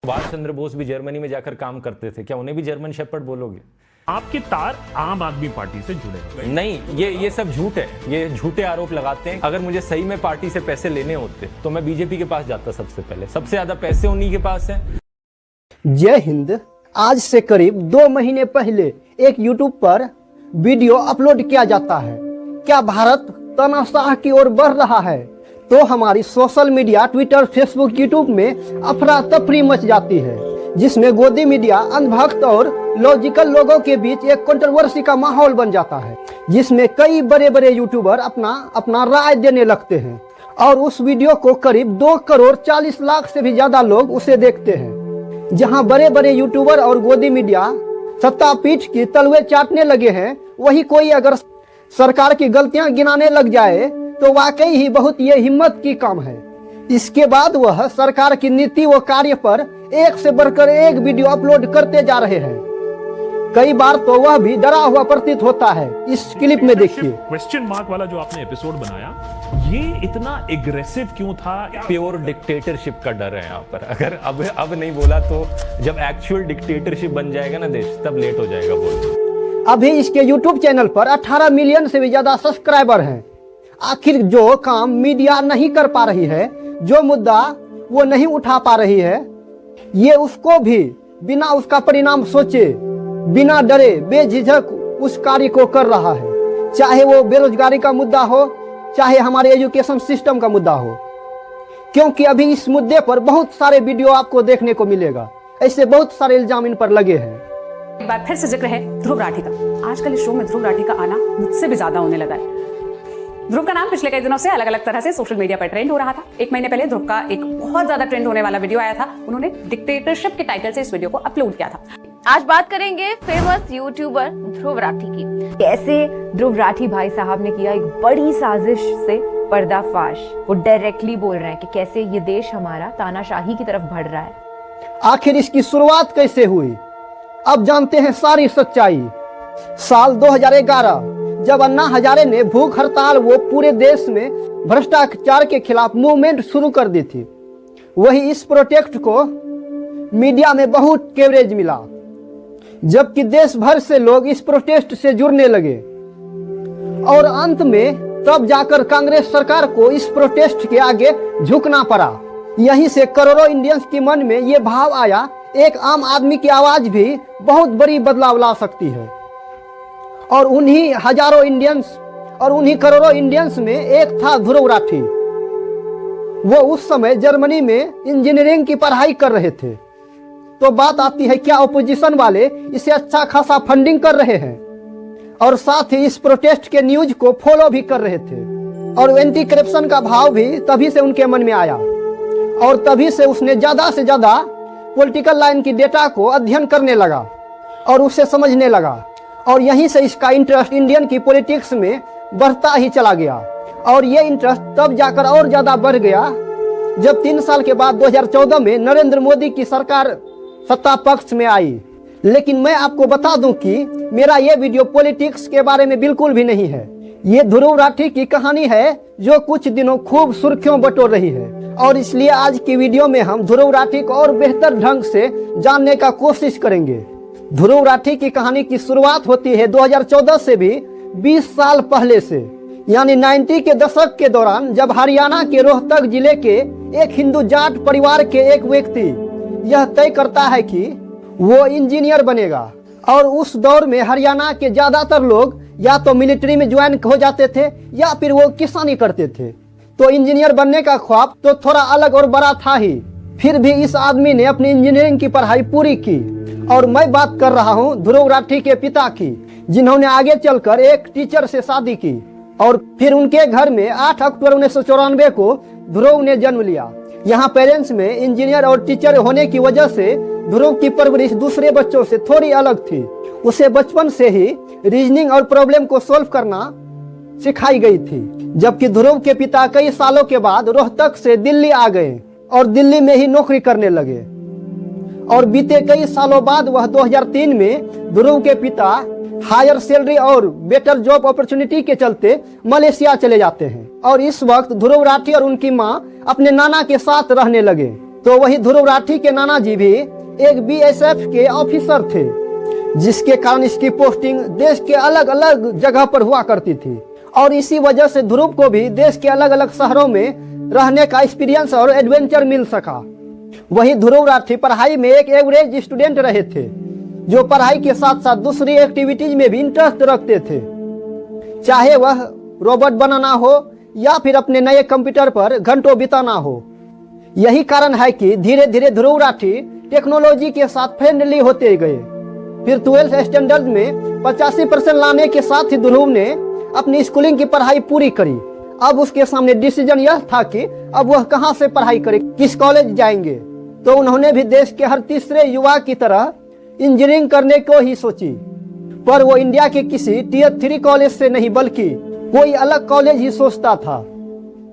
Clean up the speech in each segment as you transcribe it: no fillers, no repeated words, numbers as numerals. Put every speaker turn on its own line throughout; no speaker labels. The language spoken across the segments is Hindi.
सुभाष चंद्र बोस भी जर्मनी में जाकर काम करते थे, क्या उन्हें भी जर्मन शेपर्ड बोलोगे?
आपके तार आम आदमी पार्टी से जुड़े हुए
नहीं, ये सब झूठ है, ये झूठे आरोप लगाते हैं। अगर मुझे सही में पार्टी से पैसे लेने होते तो मैं बीजेपी के पास जाता सबसे पहले, सबसे ज्यादा पैसे उन्हीं के पास है।
जय हिंद। आज से करीब 2 महीने पहले एक यूट्यूब पर वीडियो अपलोड किया जाता है। क्या भारत तानाशाह की ओर बढ़ रहा है? तो हमारी social media Twitter, Facebook, YouTube में अफरा तफरी मच जाती है, जिसमें गोदी मीडिया, अंधभक्त और लॉजिकल लोगों के बीच एक कंट्रोवर्सी का माहौल बन जाता है, जिसमें कई बड़े बड़े यूट्यूबर अपना राय देने लगते हैं और उस वीडियो को करीब 2 करोड़ 40 लाख से भी ज्यादा लोग उसे देखते हैं। जहां बड़े बड़े यूट्यूबर और गोदी मीडिया सत्तापीठ की तलवे चाटने लगे हैं, वही कोई अगर सरकार की गलतियां गिनाने लग जाए तो वाकई ही बहुत ये हिम्मत की काम है। इसके बाद वह सरकार की नीति व कार्य पर एक से बढ़कर एक वीडियो अपलोड करते जा रहे हैं। कई बार तो वह भी डरा हुआ प्रतीत होता है। इस क्लिप में देखिए।
क्वेश्चन मार्क वाला जो आपने एपिसोड बनाया, ये इतना एग्रेसिव क्यों था?
प्योर डिक्टेटरशिप का डर है यहाँ पर। अगर अब नहीं बोला तो जब एक्चुअल डिक्टेटरशिप बन जाएगा ना देश, तब लेट हो जाएगा बोलना।
अभी इसके यूट्यूब चैनल पर 18 मिलियन से भी ज्यादा सब्सक्राइबर हैं। आखिर जो काम मीडिया नहीं कर पा रही है, जो मुद्दा वो नहीं उठा पा रही है, ये उसको भी बिना उसका परिणाम सोचे, बिना डरे, बेझिझक उस कार्य को कर रहा है। चाहे वो बेरोजगारी का मुद्दा हो, चाहे हमारे एजुकेशन सिस्टम का मुद्दा हो, क्योंकि अभी इस मुद्दे पर बहुत सारे वीडियो आपको देखने को मिलेगा। ऐसे बहुत सारे इल्जाम इन पर लगे हैं।
एक बार फिर से जिक्र है ध्रुव राठी का। आजकल इस शो में ध्रुव राठी का आना मुझसे भी ज्यादा होने लगा है। ध्रुव का नाम पिछले कई दिनों से अलग अलग तरह से सोशल मीडिया पर ट्रेंड हो रहा था। 1 महीने पहले ध्रुव का एक बहुत ज्यादा ट्रेंड होने वाला वीडियो आया था। उन्होंने डिक्टेटरशिप के टाइटल से इस वीडियो को अपलोड किया था।
आज बात करेंगे फेमस यूट्यूबर ध्रुव राठी की। कैसे ध्रुव राठी भाई साहब ने किया एक बड़ी साजिश से पर्दाफाश। वो डायरेक्टली बोल रहे हैं कि कैसे ये देश हमारा तानाशाही की तरफ बढ़ रहा है।
आखिर इसकी शुरुआत कैसे हुई, अब जानते हैं सारी सच्चाई। साल 2011 जब अन्ना हजारे ने भूख हड़ताल वो पूरे देश में भ्रष्टाचार के खिलाफ मूवमेंट शुरू कर दी थी, वही इस प्रोटेस्ट को मीडिया में बहुत कवरेज मिला, जबकि देश भर से लोग इस प्रोटेस्ट से जुड़ने लगे और अंत में तब जाकर कांग्रेस सरकार को इस प्रोटेस्ट के आगे झुकना पड़ा। यहीं से करोड़ों इंडियंस के मन में ये भाव आया, एक आम आदमी की आवाज भी बहुत बड़ी बदलाव ला सकती है। और उन्हीं हजारों इंडियंस और उन्हीं करोड़ों इंडियंस में एक था ध्रुव राठी। वो उस समय जर्मनी में इंजीनियरिंग की पढ़ाई कर रहे थे। तो बात आती है, क्या ओपोजिशन वाले इसे अच्छा खासा फंडिंग कर रहे हैं और साथ ही इस प्रोटेस्ट के न्यूज को फॉलो भी कर रहे थे, और एंटी करप्शन का भाव भी तभी से उनके मन में आया और तभी से उसने ज्यादा से ज्यादा पॉलिटिकल लाइन की डेटा को अध्ययन करने लगा और उसे समझने लगा, और यहीं से इसका इंटरेस्ट इंडियन की पॉलिटिक्स में बढ़ता ही चला गया। और ये इंटरेस्ट तब जाकर और ज्यादा बढ़ गया जब 3 साल के बाद 2014 में नरेंद्र मोदी की सरकार सत्ता पक्ष में आई। लेकिन मैं आपको बता दूं कि मेरा ये वीडियो पॉलिटिक्स के बारे में बिल्कुल भी नहीं है। ये ध्रुव राठी की कहानी है जो कुछ दिनों खूब सुर्खियों बटोर रही है, और इसलिए आज की वीडियो में हम ध्रुव राठी को और बेहतर ढंग से जानने का कोशिश करेंगे। ध्रुव राठी की कहानी की शुरुआत होती है 2014 से भी 20 साल पहले से, यानी 90 के दशक के दौरान, जब हरियाणा के रोहतक जिले के एक हिंदू जाट परिवार के एक व्यक्ति यह तय करता है कि वो इंजीनियर बनेगा। और उस दौर में हरियाणा के ज्यादातर लोग या तो मिलिट्री में ज्वाइन हो जाते थे या फिर वो किसानी करते थे। तो इंजीनियर बनने का ख्वाब तो थोड़ा अलग और बड़ा था ही। फिर भी इस आदमी ने अपनी इंजीनियरिंग की पढ़ाई पूरी की। और मैं बात कर रहा हूँ ध्रुव राठी के पिता की, जिन्होंने आगे चलकर एक टीचर से शादी की और फिर उनके घर में 8 अक्टूबर 1994 को ध्रुव ने जन्म लिया। यहाँ पेरेंट्स में इंजीनियर और टीचर होने की वजह से ध्रुव की परवरिश दूसरे बच्चों से थोड़ी अलग थी। उसे बचपन से ही रीजनिंग और प्रॉब्लम को सॉल्व करना सिखाई गई थी। जबकि ध्रुव के पिता कई सालों के बाद रोहतक से दिल्ली आ गए और दिल्ली में ही नौकरी करने लगे। और बीते कई सालों बाद वह 2003 में ध्रुव के पिता हायर सैलरी और बेटर जॉब अपॉर्चुनिटी के चलते मलेशिया चले जाते हैं। और इस वक्त ध्रुव राठी और उनकी मां अपने नाना के साथ रहने लगे। तो वही ध्रुव राठी के नाना जी भी एक बीएसएफ के ऑफिसर थे, जिसके कारण इसकी पोस्टिंग देश के अलग अलग जगह पर हुआ करती थी। और इसी वजह से ध्रुव को भी देश के अलग अलग शहरों में रहने का एक्सपीरियंस और एडवेंचर मिल सका। वही ध्रुव राठी पढ़ाई में एक एवरेज स्टूडेंट रहे थे, जो पढ़ाई के साथ साथ दूसरी एक्टिविटीज में भी इंटरेस्ट रखते थे, चाहे वह रोबोट बनाना हो या फिर अपने नए कंप्यूटर पर घंटों बिताना हो। यही कारण है कि धीरे धीरे ध्रुव राठी टेक्नोलॉजी के साथ फ्रेंडली होते गए। फिर 12th स्टैंडर्ड में 85% लाने के साथ ही ध्रुव ने अपनी स्कूलिंग की पढ़ाई पूरी करी। अब उसके सामने डिसीजन यह था कि अब वह कहां से पढ़ाई करे, किस कॉलेज जाएंगे। तो उन्होंने भी देश के हर तीसरे युवा की तरह इंजीनियरिंग करने को ही सोची, पर वो इंडिया के किसी Tier 3 कॉलेज से नहीं बल्कि कोई अलग कॉलेज ही सोचता था।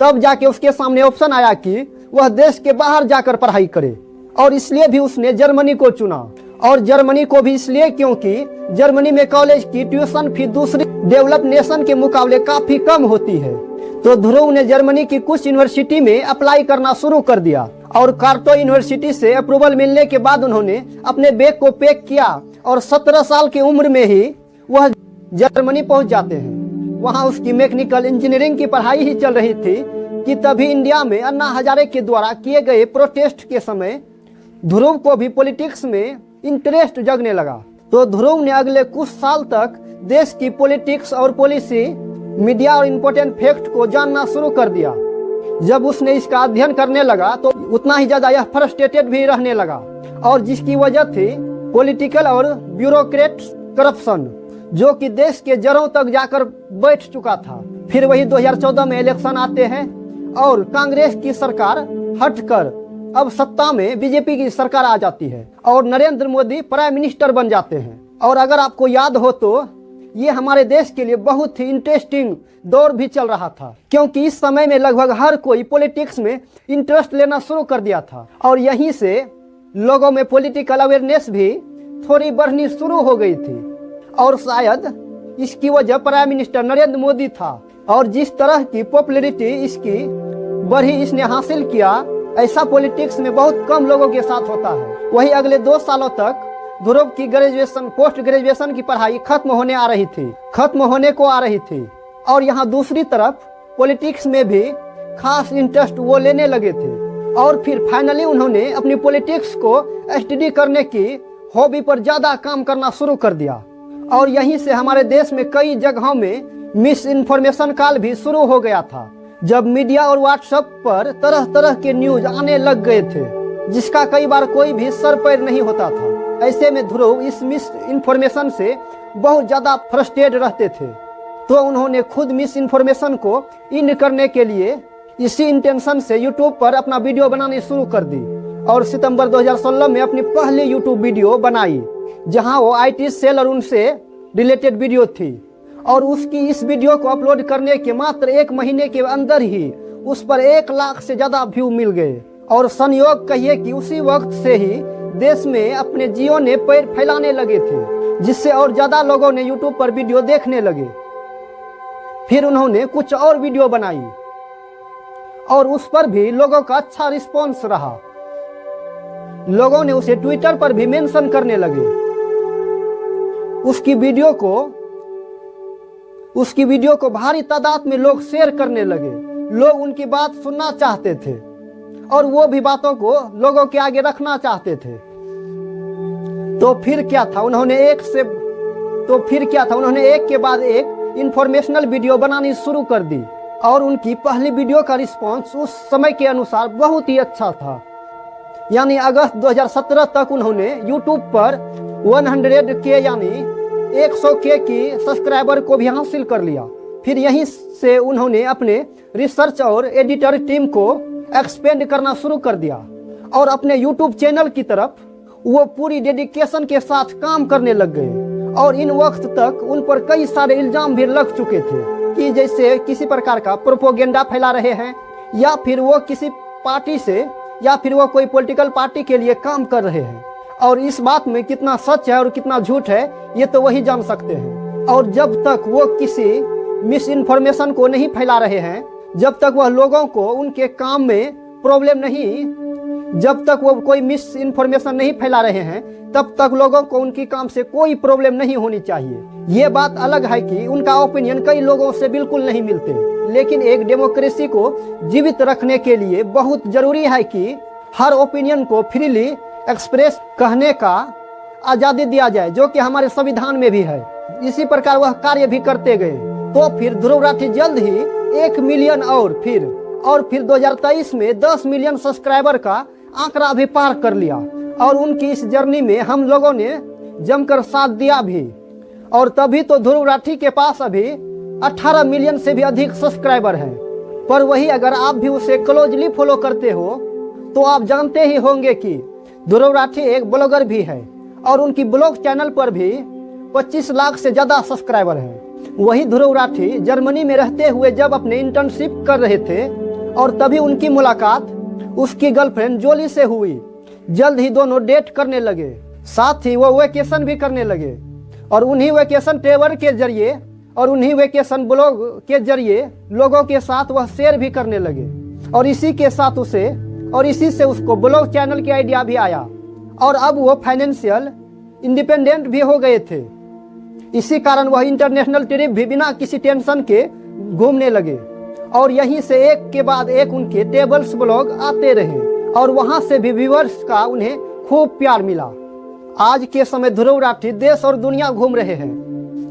तब जाके उसके सामने ऑप्शन आया कि वह देश के बाहर जाकर पढ़ाई करे, और इसलिए भी उसने जर्मनी को चुना। और जर्मनी को भी इसलिए क्योंकि जर्मनी में कॉलेज की ट्यूशन फी दूसरी डेवलप नेशन के मुकाबले काफी कम होती है। तो ध्रुव ने जर्मनी की कुछ यूनिवर्सिटी में अप्लाई करना शुरू कर दिया, और कार्टो यूनिवर्सिटी से अप्रूवल मिलने के बाद उन्होंने अपने बैग को पैक किया और 17 साल की उम्र में ही वह जर्मनी पहुंच जाते हैं। वहां उसकी मैकेनिकल इंजीनियरिंग की पढ़ाई ही चल रही थी कि तभी इंडिया में अन्ना हजारे के द्वारा किए गए प्रोटेस्ट के समय ध्रुव को भी पॉलिटिक्स में इंटरेस्ट जगने लगा। तो ध्रुव ने अगले कुछ साल तक देश की पॉलिटिक्स और पॉलिसी, मीडिया और इम्पोर्टेंट फैक्ट को जानना शुरू कर दिया। जब उसने इसका अध्ययन करने लगा तो उतना ही ज्यादा यह फ्रस्ट्रेटेड भी रहने लगा, और जिसकी वजह थी पॉलिटिकल और ब्यूरोक्रेट करप्शन, जो कि देश के जड़ों तक जाकर बैठ चुका था। फिर वही 2014 में इलेक्शन आते हैं और कांग्रेस की सरकार हटकर अब सत्ता में बीजेपी की सरकार आ जाती है और नरेंद्र मोदी प्राइम मिनिस्टर बन जाते हैं। और अगर आपको याद हो तो ये हमारे देश के लिए बहुत ही इंटरेस्टिंग दौर भी चल रहा था, क्योंकि इस समय में लगभग हर कोई पॉलिटिक्स में इंटरेस्ट लेना शुरू कर दिया था, और यहीं से लोगों में पॉलिटिकल अवेयरनेस भी थोड़ी बढ़नी शुरू हो गई थी। और शायद इसकी वजह प्राइम मिनिस्टर नरेंद्र मोदी था, और जिस तरह की पॉपुलैरिटी इसकी बढ़ी, इसने हासिल किया, ऐसा पॉलिटिक्स में बहुत कम लोगों के साथ होता है। वही अगले 2 सालों तक ध्रुव की ग्रेजुएशन, पोस्ट ग्रेजुएशन की पढ़ाई खत्म होने को आ रही थी, और यहाँ दूसरी तरफ पॉलिटिक्स में भी खास इंटरेस्ट वो लेने लगे थे। और फिर फाइनली उन्होंने अपनी पॉलिटिक्स को स्टडी करने की हॉबी पर ज्यादा काम करना शुरू कर दिया, और यहीं से हमारे देश में कई जगहों में मिस इन्फॉर्मेशन काल भी शुरू हो गया था, जब मीडिया और व्हाट्सएप पर तरह तरह के न्यूज आने लग गए थे, जिसका कई बार कोई भी सर पैर नहीं होता था। ऐसे में ध्रुव इस मिस इन्फॉर्मेशन से बहुत ज्यादा फ्रस्ट्रेटेड रहते थे, तो उन्होंने खुद मिस इन्फॉर्मेशन को इन करने के लिए इसी इंटेंशन से यूट्यूब पर अपना वीडियो बनानी शुरू कर दी, और सितंबर 2016 में अपनी पहली यूट्यूब वीडियो बनाई, जहां वो IT सेल और उनसे रिलेटेड वीडियो थी। और उसकी इस वीडियो को अपलोड करने के मात्र 1 महीने के अंदर ही उस पर 1 लाख से ज्यादा व्यू मिल गए, और संयोग कहिए कि उसी वक्त से ही देश में अपने जियो ने पैर फैलाने लगे थे, जिससे और ज्यादा लोगों ने यूट्यूब पर वीडियो देखने लगे। फिर उन्होंने कुछ और वीडियो बनाई, और उस पर भी लोगों का अच्छा रिस्पॉन्स रहा। लोगों ने उसे ट्विटर पर भी मेंशन करने लगे। उसकी वीडियो को भारी तादाद में लोग शेयर करने लगे। लोग उनकी बात सुनना चाहते थे, और वो भी बातों को लोगों के आगे रखना चाहते थे। तो फिर क्या था, उन्होंने एक के बाद एक इंफॉर्मेशनल वीडियो बनानी शुरू कर दी, और उनकी पहली वीडियो का रिस्पॉन्स उस समय के अनुसार बहुत ही अच्छा था। यानी अगस्त 2017 तक उन्होंने यूट्यूब पर 100K यानी 100K की सब्सक्राइबर को भी हासिल कर लिया। फिर यहीं से उन्होंने अपने रिसर्च और एडिटर टीम को एक्सपेंड करना शुरू कर दिया, और अपने यूट्यूब चैनल की तरफ वो पूरी डेडिकेशन के साथ काम करने लग गए। और इन वक्त तक उन पर कई सारे इल्जाम भी लग चुके थे कि जैसे किसी प्रकार का प्रोपोगेंडा फैला रहे हैं, या फिर वो किसी पार्टी से, या फिर वो कोई पॉलिटिकल पार्टी के लिए काम कर रहे हैं। और इस बात में कितना सच है और कितना झूठ है, ये तो वही जान सकते हैं। और जब तक वो किसी मिस इन्फॉर्मेशन को नहीं फैला रहे हैं, जब तक वह लोगों को उनके काम में प्रॉब्लम नहीं जब तक वो कोई मिस इन्फॉर्मेशन नहीं फैला रहे हैं तब तक लोगों को उनकी काम से कोई प्रॉब्लम नहीं होनी चाहिए। ये बात अलग है कि उनका ओपिनियन कई लोगों से बिल्कुल नहीं मिलते, लेकिन एक डेमोक्रेसी को जीवित रखने के लिए बहुत जरूरी है कि हर ओपिनियन को फ्रीली एक्सप्रेस कहने का आजादी दिया जाए, जो कि हमारे संविधान में भी है। इसी प्रकार वह कार्य भी करते गए। तो फिर ध्रुव राठी जल्द ही 1 मिलियन और फिर 2023 में 10 मिलियन सब्सक्राइबर का आंकड़ा भी पार कर लिया। और उनकी इस जर्नी में हम लोगों ने जमकर साथ दिया भी। और तभी तो ध्रुव राठी के पास अभी 18 मिलियन से भी अधिक सब्सक्राइबर हैं। पर वही अगर आप भी उसे क्लोजली फॉलो करते हो तो आप जानते ही होंगे कि ध्रुव राठी एक ब्लॉगर भी है और उनकी ब्लॉग चैनल पर भी 25 लाख से ज्यादा सब्सक्राइबर हैं। वही ध्रुव राठी जर्मनी में रहते हुए जब अपने इंटर्नशिप कर रहे थे और तभी उनकी मुलाकात उसकी गर्लफ्रेंड जोली से हुई। जल्द ही दोनों डेट करने लगे, साथ ही वो वेकेशन भी करने लगे और उन्हीं वेकेशन ट्रेवल के जरिए और उन्हीं वेकेशन ब्लॉग के जरिए लोगों के साथ वह शेयर भी करने लगे। और इसी से उसको ब्लॉग चैनल की आइडिया भी आया और अब वो फाइनेंशियल इंडिपेंडेंट भी हो गए थे। इसी कारण वह इंटरनेशनल ट्रिप भी बिना किसी टेंशन के घूमने लगे और यहीं से एक के बाद एक उनके ट्रेवल्स ब्लॉग आते रहे और वहां से भी व्यूअर्स का उन्हें खूब प्यार मिला। आज के समय ध्रुव राठी देश और दुनिया घूम रहे हैं।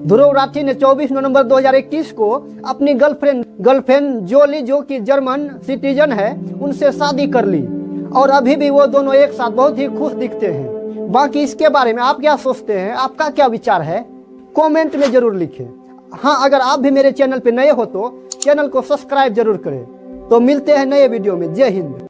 ध्रुव राठी ने 24 नवंबर 2021 को अपनी गर्लफ्रेंड जोली, जो कि जर्मन सिटीजन है, उनसे शादी कर ली और अभी भी वो दोनों एक साथ बहुत ही खुश दिखते हैं। बाकी इसके बारे में आप क्या सोचते हैं, आपका क्या विचार है, कमेंट में जरूर लिखें। हाँ, अगर आप भी मेरे चैनल पे नए हो तो चैनल को सब्सक्राइब जरूर करें। तो मिलते हैं नए वीडियो में। जय हिंद।